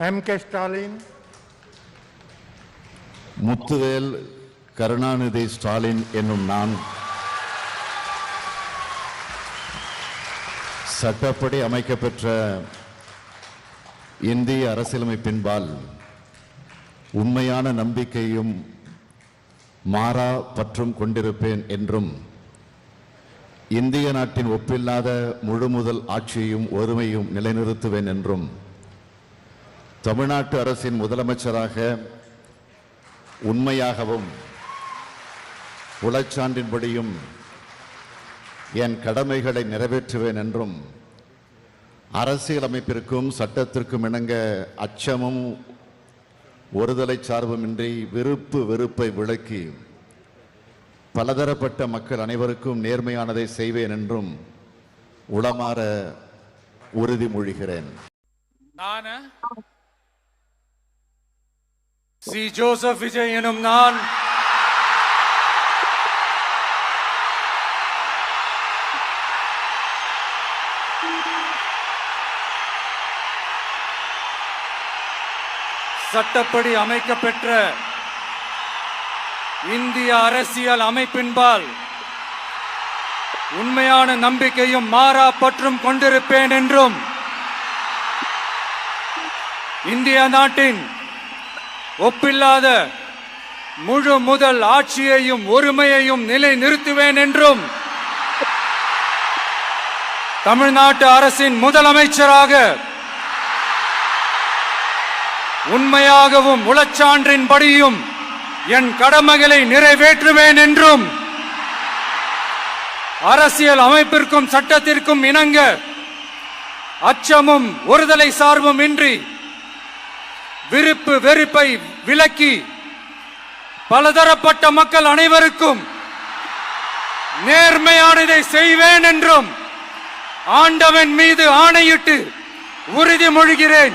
M.K. Stalin, Muthuvel Karunanidhi Stalin என்னும் நான் சட்டப்படி அமைக்கப்பெற்ற இந்திய அரசியலமைப்பின்பால் உண்மையான நம்பிக்கையும் மாறா பற்றும் கொண்டிருப்பேன் என்றும் இந்திய நாட்டின் ஒப்பில்லாத முழுமுதல் ஆட்சியையும் ஒருமையும் நிலைநிறுத்துவேன் என்றும் தமிழ்நாட்டு அரசின் முதலமைச்சராக உண்மையாகவும் உளச்சான்றின்படியும் என் கடமைகளை நிறைவேற்றுவேன் என்றும் அரசியலமைப்பிற்கும் சட்டத்திற்கும் இணங்க அச்சமும் ஒருதலை சார்புமின்றி வெறுப்பை விளக்கி பலதரப்பட்ட மக்கள் அனைவருக்கும் நேர்மையானதை செய்வேன் என்றும் உளமாற உறுதிமொழிகிறேன். சி ஜோசப் விஜய் எனும் நான் சட்டப்படி அமைக்கப்பெற்ற இந்திய அரசியல் அமைப்பின்பால் உண்மையான நம்பிக்கையும் மாறா பற்றும் கொண்டிருப்பேன் என்றும் இந்திய நாட்டின் ஒப்பில்லாத முழு முதல் ஆட்சியையும் ஒருமையையும் நிலை நிறுத்துவேன் என்றும் தமிழ்நாட்டு அரசின் முதலமைச்சராக உண்மையாகவும் உளச்சான்றின்படியும் என் கடமைகளை நிறைவேற்றுவேன் என்றும் அரசியல் அமைப்பிற்கும் சட்டத்திற்கும் இணங்க அச்சமும் ஒருதலை சார்பும் இன்றி வெறுப்பை விலக்கி பலதரப்பட்ட மக்கள் அனைவருக்கும் நேர்மையானதை செய்வேன் என்றும் ஆண்டவன் மீது ஆணையிட்டு உறுதிமொழிகிறேன்.